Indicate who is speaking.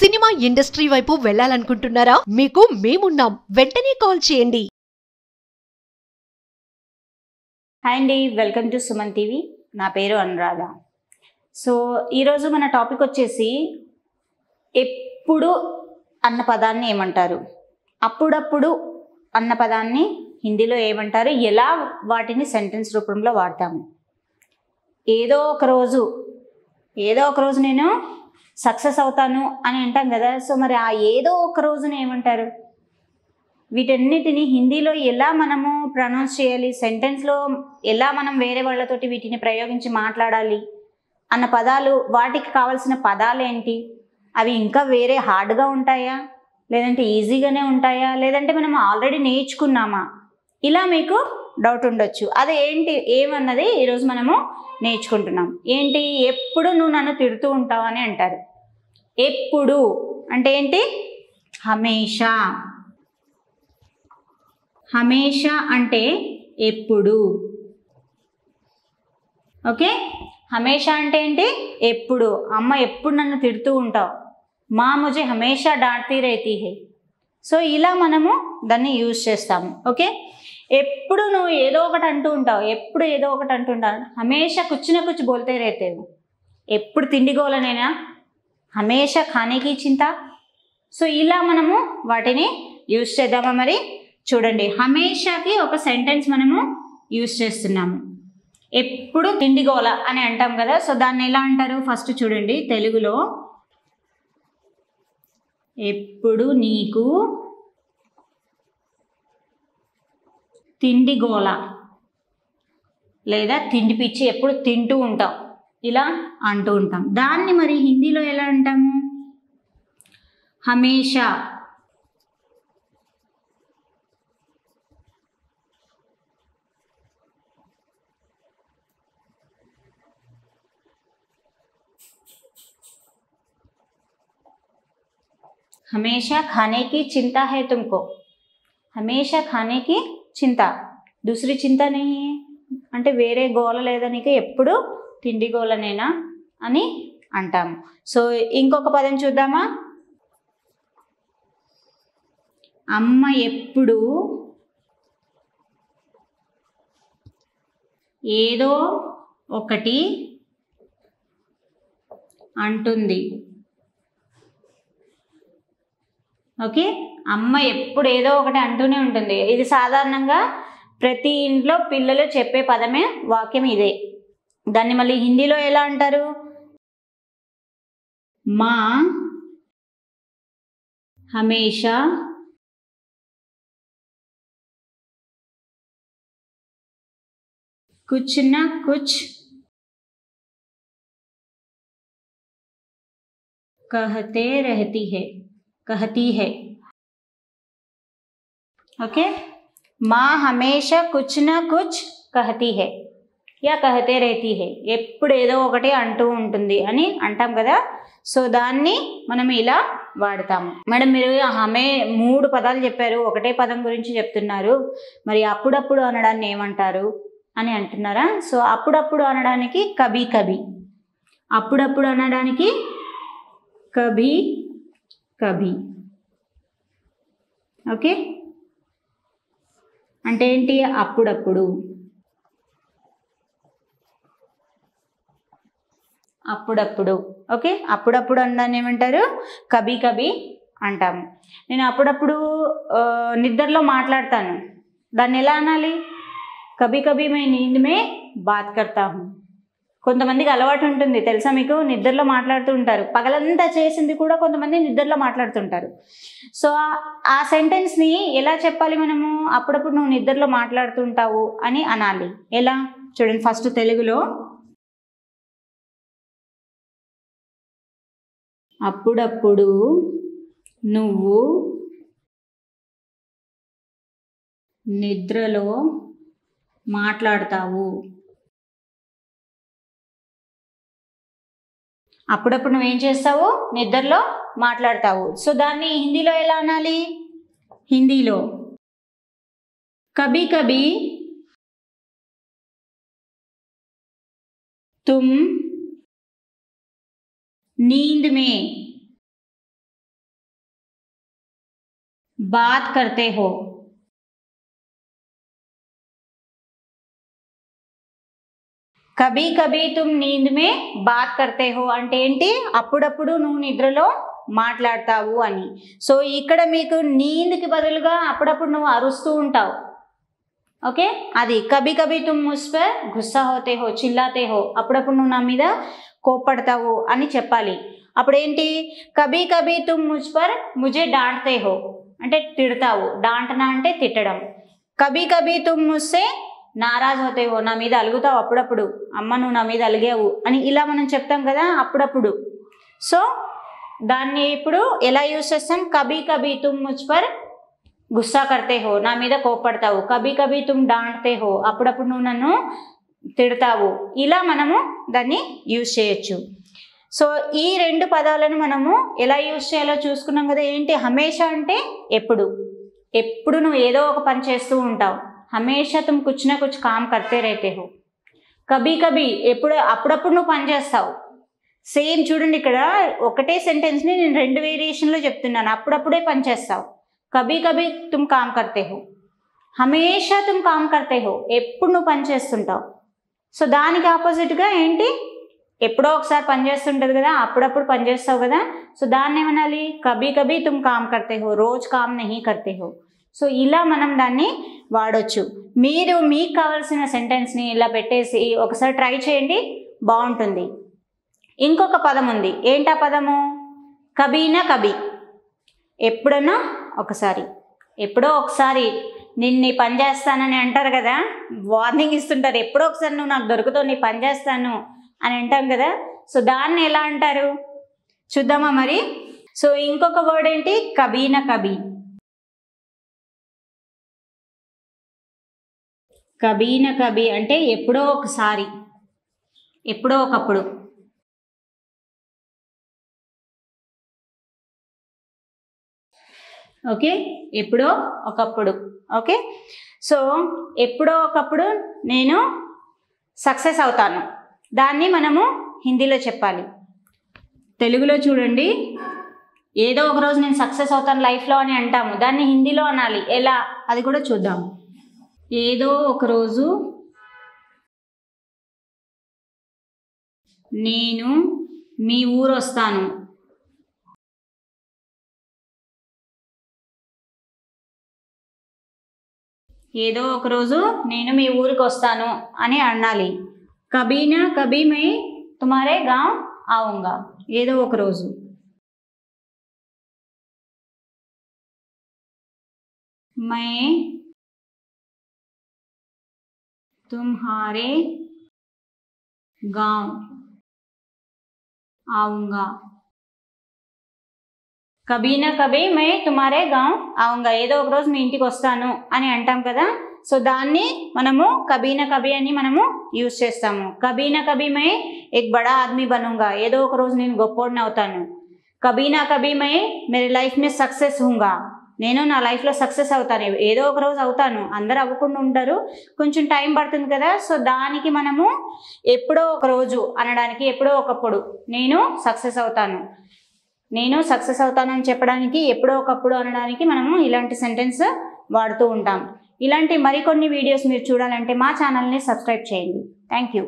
Speaker 1: Cinema industry వైపు వెళ్ళాలనుకుంటున్నారా? మీకు మేమున్నాం. వెంటనే కాల్ చేయండి.
Speaker 2: హాయ్ అండి, వెల్కమ్ టు సుమన్ టీవీ. నా పేరు అనురాధ. సో ఈరోజు మన టాపిక్ వచ్చేసి ఎప్పుడు అన్న పదాన్ని ఏమంటారు, అప్పుడప్పుడు అన్న పదాన్ని హిందీలో ఏమంటారు, ఎలా వాటిని సెంటెన్స్ రూపంలో వాడతాము. ఏదో ఒక రోజు నేను సక్సెస్ అవుతాను అని అంటాం కదా. సో మరి ఆ ఏదో ఒక రోజున ఏమంటారు, వీటన్నిటిని హిందీలో ఎలా మనము ప్రొనౌన్స్ చేయాలి, సెంటెన్స్లో ఎలా మనం వేరే వాళ్ళతోటి వీటిని ప్రయోగించి మాట్లాడాలి అన్న పదాలు, వాటికి కావాల్సిన పదాలు ఏంటి, అవి ఇంకా వేరే హార్డ్గా ఉంటాయా లేదంటే ఈజీగానే ఉంటాయా, లేదంటే మనం ఆల్రెడీ నేర్చుకున్నామా, ఇలా మీకు డౌట్ ఉండొచ్చు. అది ఏమన్నది ఈరోజు మనము నేర్చుకుంటున్నాం. ఏంటి, ఎప్పుడు నువ్వు నన్ను తిడుతూ ఉంటావు అని అంటారు. ఎప్పుడు అంటే ఏంటి, హమేషా. హమేషా అంటే ఎప్పుడు. ఓకే, హమేషా అంటే ఏంటి, ఎప్పుడు. అమ్మ ఎప్పుడు నన్ను తిడుతూ ఉంటావు, మా ముझे హమేషా डांटती रहती है. సో ఇలా మనము దాన్ని యూజ్ చేస్తాము. ఓకే, ఎప్పుడు నువ్వు ఏదో ఒకటి అంటూ ఉంటావు, ఎప్పుడు ఏదో ఒకటి అంటుంటావు. హమేషా కుछ ना कुछ बोलते रहते हो. ఎప్పుడు తిండి గోలనేనా, హమేషా ఖానేకి చింత. సో ఇలా మనము వాటిని యూజ్ చేద్దామా. మరి చూడండి, హమేషాకి ఒక సెంటెన్స్ మనము యూజ్ చేస్తున్నాము. ఎప్పుడు తిండి గోల అని అంటాం కదా. సో దాన్ని ఎలా అంటారు, ఫస్ట్ చూడండి తెలుగులో. ఎప్పుడు నీకు తిండి గోల లేదా తిండి పిచ్చి, ఎప్పుడు తింటూ ఉంటాం, ఇలా అంటూ ఉంటాం. దాన్ని మరి హిందీలో ఎలా అంటాము, హమేషా. हमेशा खाने की चिंता है तुमको. हमेशा खाने की चिंता, दूसरी चिंता नहीं है అంటే వేరే గోల లేదా నీకు, ఎప్పుడు తిండి గోలనేనా అని అంటాము. సో ఇంకొక పదం చూద్దామా. అమ్మ ఎప్పుడు ఏదో ఒకటి అంటుంది. ఓకే, అమ్మ ఎప్పుడు ఏదో ఒకటి అంటూనే ఉంటుంది. ఇది సాధారణంగా ప్రతి ఇంట్లో పిల్లలు చెప్పే పదమే, వాక్యం ఇదే. దాన్ని మళ్ళీ హిందీలో ఎలా అంటారు, మా హమేషా కుछ ना कुछ कहते कहती है. ओके, माँ हमेशा कुछ ना कुछ कहती है या कहते रहती है. ఎప్పుడు ఏదో ఒకటి అంటూ ఉంటుంది అని అంటాం కదా. సో దాన్ని మనం ఇలా వాడతాము. మేడం మీరు హమే 3 పదాలు చెప్పారు, ఒకటే పదం గురించి చెప్తున్నారు, మరి అప్పుడప్పుడు అనడాన్ని ఏమంటారు అని అంటున్నారా. సో అప్పుడప్పుడు అనడానికి కభీ కభీ, అప్పుడప్పుడు అనడానికి కభీ కభీ. ఓకే, అంటే ఏంటి, అప్పుడప్పుడు. అప్పుడప్పుడు. ఓకే, అప్పుడప్పుడు అనడాన్ని ఏమంటారు, కభీ కభీ అంటాము. నేను అప్పుడప్పుడు నిద్రలో మాట్లాడతాను, దాన్ని ఎలా అనాలి, కభీ కభీ మే నీంద్ మే బాత్ కర్తా హూ. కొంతమందికి అలవాటు ఉంటుంది తెలుసా మీకు, నిద్రలో మాట్లాడుతూ ఉంటారు. పగలంతా చేసింది కూడా కొంతమంది నిద్రలో మాట్లాడుతుంటారు. సో ఆ సెంటెన్స్ని ఎలా చెప్పాలి మనము, అప్పుడప్పుడు నువ్వు నిద్రలో మాట్లాడుతుంటావు అని అనాలి. ఎలా చూడండి, ఫస్ట్ తెలుగులో. అప్పుడప్పుడు నువ్వు నిద్రలో మాట్లాడతావు. అప్పుడప్పుడు నువ్వేం చేస్తావు, నిద్రలో మాట్లాడతావు. సో దాన్ని హిందీలో ఎలా అనాలి, హిందీలో కభీ కభీ तुम नींद में बात करते हो। కభీ కభీ తుమ్ నీంద్ మే బాత్ కర్తే హో అంటే ఏంటి, అప్పుడప్పుడు నువ్వు నిద్రలో మాట్లాడతావు అని. సో ఇక్కడ మీకు నీంద్కి బదులుగా అప్పుడప్పుడు నువ్వు అరుస్తూ ఉంటావు. ఓకే, అది కభీ కభీ తుమ్ ముజ్ పర్ గుస్సా హోతే హో, చిల్లాతే హో, అప్పుడప్పుడు నువ్వు నా మీద కోప్పడతావు అని చెప్పాలి. అప్పుడేంటి, కభీ కభీ తుమ్ ముజ్ పర్ ముజే డాంట్తే హో అంటే తిడతావు, డాంటనా అంటే తిట్టడం. కభీ కభీ తుమ్ ముజ్సే నారాజ్ హోతే హో, నా మీద అలుగుతావు అప్పుడప్పుడు, అమ్మ నువ్వు నా మీద అలిగావు అని ఇలా మనం చెప్తాం కదా అప్పుడప్పుడు. సో దాన్ని ఇప్పుడు ఎలా యూజ్ చేస్తాం, కభీ కభీ తుమ్ ముజ్ పర్ గుస్సా కర్తే హో, నా మీద కోప్పడతావు. కభీ కభీ తుమ్ డాంట్తే హో, అప్పుడప్పుడు నువ్వు నన్ను తిడతావు. ఇలా మనము దాన్ని యూజ్ చేయొచ్చు. సో ఈ రెండు పదాలను మనము ఎలా యూజ్ చేయాలో చూసుకున్నాం కదా. ఏంటి, హమేషా అంటే ఎప్పుడు, ఎప్పుడు నువ్వు ఏదో ఒక పని చేస్తూ ఉంటావు. హమేషా తుమ్ కుచ్ నా కుచ్ కామ్ కర్తే రహతే హో. కభీ కభీ ఎప్పుడు, అప్పుడప్పుడు నువ్వు పని చేస్తావు. సేమ్ చూడండి, ఇక్కడ ఒకటే సెంటెన్స్ని నేను రెండు వేరియేషన్లో చెప్తున్నాను. అప్పుడప్పుడే పని చేస్తావు, కభీ కభీ తుమ్ కామ్ కర్తే హో, హమేషా తుమ్ కామ్ కర్తే హో, ఎప్పుడు నువ్వు పని చేస్తుంటావు. సో దానికి ఆపోజిట్గా ఏంటి, ఎప్పుడో ఒకసారి పని చేస్తుంటుంది కదా, అప్పుడప్పుడు పని చేస్తావు కదా. సో దాన్ని ఏమనాలి, కభీ కభీ తుమ్ కామ్ కర్తే హో, రోజ్ కామ్ నహీ కర్తే హో. సో ఇలా మనం దాన్ని వాడొచ్చు. మీరు మీకు కావాల్సిన సెంటెన్స్ని ఇలా పెట్టేసి ఒకసారి ట్రై చేయండి, బాగుంటుంది. ఇంకొక పదం ఉంది, ఏంటా పదము, కభీనా కభీ, ఎప్పుడన్నా ఒకసారి, ఎప్పుడో ఒకసారి నిన్ను పని చేస్తానని అంటారు కదా, వార్నింగ్ ఇస్తుంటారు, ఎప్పుడో ఒకసారి నువ్వు నాకు దొరుకుతావు, నీ పని చేస్తాను అని అంటాం కదా. సో దాన్ని ఎలా అంటారు చూద్దామా మరి. సో ఇంకొక వర్డ్ ఏంటి, కభీనా కభీ. కభీనా కభీ అంటే ఎప్పుడో ఒకసారి, ఎప్పుడో ఒకప్పుడు. ఓకే, ఎప్పుడో ఒకప్పుడు. ఓకే, సో ఎప్పుడో ఒకప్పుడు నేను సక్సెస్ అవుతాను, దాన్ని మనము హిందీలో చెప్పాలి. తెలుగులో చూడండి, ఏదో ఒక రోజు నేను సక్సెస్ అవుతాను లైఫ్లో అని అంటాము, దాన్ని హిందీలో అనాలి. ఎలా, అది కూడా చూద్దాం. ఏదో ఒక రోజు నేను మీ ఊరు వస్తాను. ఏదో ఒక రోజు నేను మీ ఊరికి వస్తాను అని అనాలి. కభీనా కభీ మై తుమారే గావ్ ఆऊंगा, ఏదో ఒక రోజు. మై तुम्हारे गांव आऊंगा. కభీనా కభీ మై తుమారే గావ్ ఆऊंगा, ఏదో ఒక రోజు మీ ఇంటికి వస్తాను అని అంటాం కదా. సో దాన్ని మనము కభీనా కభీ అని మనము యూజ్ చేస్తాము. కభీనా కభీ మై ఎక్ బడా ఆద్మీ బనూంగా, ఏదో ఒక రోజు నేను గొప్పోడిని అవుతాను. కభీనా కభీ మై మేరే లైఫ్ మే సక్సెస్ హూంగా, నేను నా లైఫ్లో సక్సెస్ అవుతాను, ఏదో ఒక రోజు అవుతాను. అందరూ అవ్వకుండా ఉంటారు, కొంచెం టైం పడుతుంది కదా. సో దానికి మనము ఎప్పుడో ఒక రోజు అనడానికి, ఎప్పుడో ఒకప్పుడు నేను సక్సెస్ అవుతాను, నేను సక్సెస్ అవుతానని చెప్పడానికి, ఎప్పుడో ఒకప్పుడు అనడానికి మనము ఇలాంటి సెంటెన్స్ వాడుతూ ఉంటాం. ఇలాంటి మరికొన్ని వీడియోస్ మీరు చూడాలంటే మా ఛానల్ని సబ్స్క్రైబ్ చేయండి. Thank you.